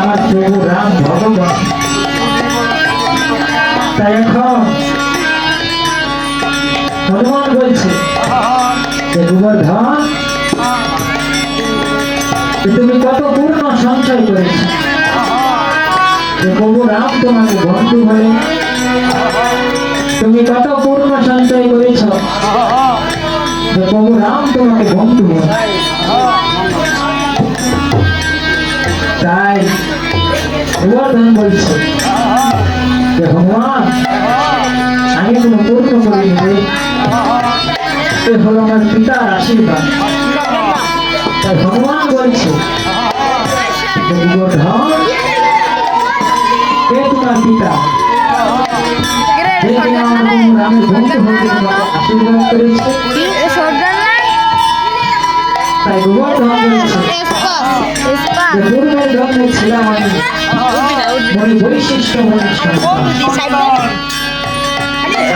আমার প্রভু রাম ভগবান। তাই এখন হনুমান বলছে যে গোবর্ধন, তুমি কত পূর্ণ সঞ্চয় করেছ, যে প্রভু রাম তোমাকে বন্ধু বলে। তুমি কত পূর্ণ সঞ্চয় করেছ, যে প্রভু রাম তোমাকে বন্ধু বলে। তাই গোবর্ধন বলছে যে ভগবান, আমি কোনো পূর্ণ করিনি রে, এ হলো আমার পিতার আশীর্বাদ। তাই ভগবান বলছে যে গোবর্ধন, কে তোমার পিতা, যে কিনা আমার রামের বন্ধু হতে তোমাকে আশীর্বাদ করেছে। তাই গোবর্ধন বলছে যে পূর্বের জন্মে ছিলাম আমি মনে বৈশিষ্ট্য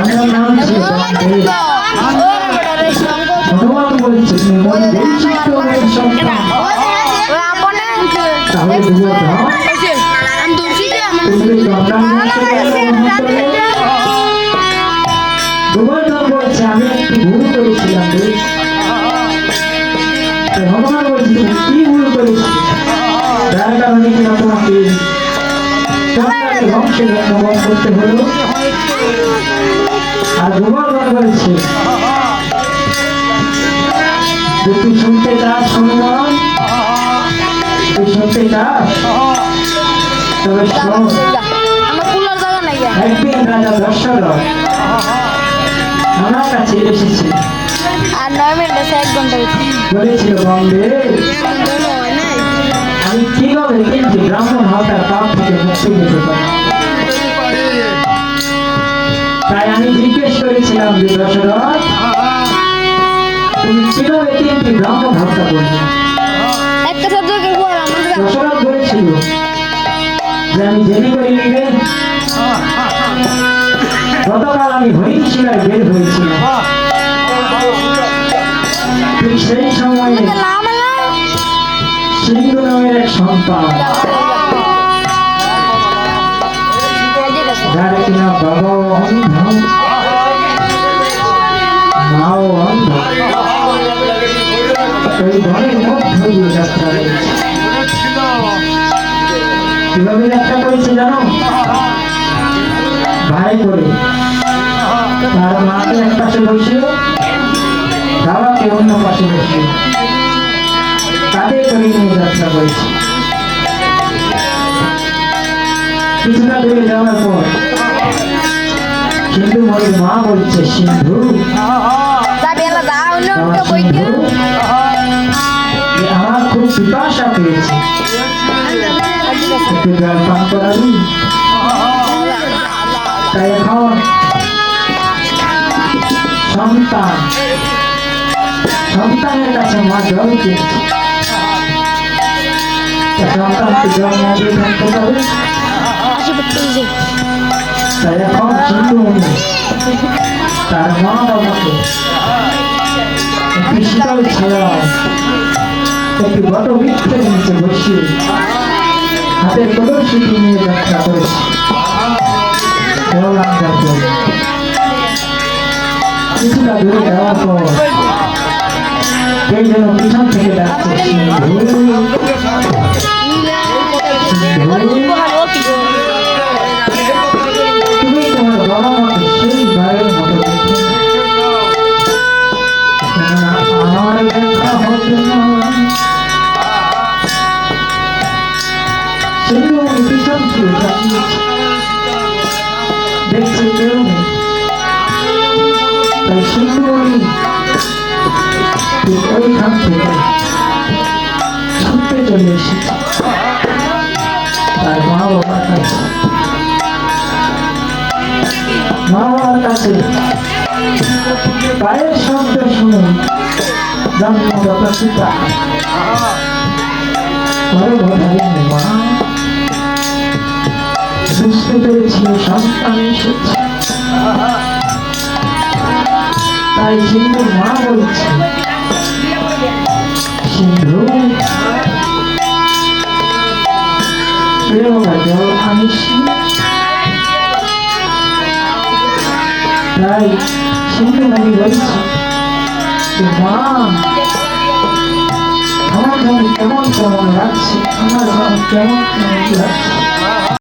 আমার নাম ছিল ভগবান বলছে তুমি মনে বৈশিষ্ট্য সন্তান। তাহলে গোবর্ধন গোবর্ধন বলছে আমি একটি ভুল করেছিলাম রে। ভগবান বলছে তুমি কি ভুল করেছি, যার কারণে কিনা তোমাকে ধ্বংসের বধ করতে হলো। আর গোবর্ধন বলছে যে তুই শুনতে চাস হনুমান, তুই শুনতে চাস, তবে শোন। একদিন রাজা দশরথ আমার কাছে এসেছে, বলেছিল বন্দে আমি কিভাবে কিন্তু ব্রাহ্মণ হত্যার পাপ থেকে মুক্তি পেতে পারি। তাই আমি জিজ্ঞেস করেছিলাম যে দশরথ, তুমি কিভাবে তিনটি ব্রাহ্মণ হত্যা করবে। দশরথ বলেছিল যে আমি জেনে করে নিবে, গতকাল আমি হরিণ শিলায় বের হয়েছিলাম, ঠিক সেই সময়ে সিন্ধু নামের এক সন্তান, যার কিনা বাবাও অন্ধ মাও অন্ধ, ওই ঘরের মধ্য দিয়ে যাত্রা করেছে। কিভাবে যাত্রা করেছে জানো? ভাই করে তার মাকে এক পাশে বসে, বাবাকে অন্য পাশে বসে, তাদের করে নিয়ে যাত্রা করেছে। কিছুটা দূরে যাওয়ার পর সিন্ধু মরির মা বলছে, সিন্ধু আমার খুব পিপাসা পেয়েছে, একটু জল পান করাবি। তাই এখন সন্তানের কাছে মা জল চেয়েছে, সন্তানকে জল না দিয়ে থাকতে পারে। তাই এখন সিন্ধু তার মা বাবাকে একটি শীতল ছায়া, একটি বট বৃক্ষের নিচে বসিয়ে হাতে কলসিটি নিয়ে যাত্রা করেছে। কিছুটা দূরে যাওয়ার পর কে যেন পিছন থেকে যাচ্ছে, তুমি তোমার বাবা মাকে সেই ভাইয়ের মতো আমার দেখা হবে না। সিন্ধু পিছন ফিরে তাকিয়েছে, দেখছে কেউ নেই। তাই সিন্ধু ওইখান থেকে ছুটতে চলে এসেছে তার মা বাবার কাছে। মা বাবার কাছে পায়ের শব্দ শুনে জন্মদাতা পিতা মা বুঝতে পেরেছি সন্তান এসেছে। তাই সিন্ধুর মা বলছে, সিন্ধু প্রেমটা জল আনিসি তাই সেদিন আমি বলছি মা আমার মন কেমন কেমন লাগছে আমার মন কেমন কেমন লাগছে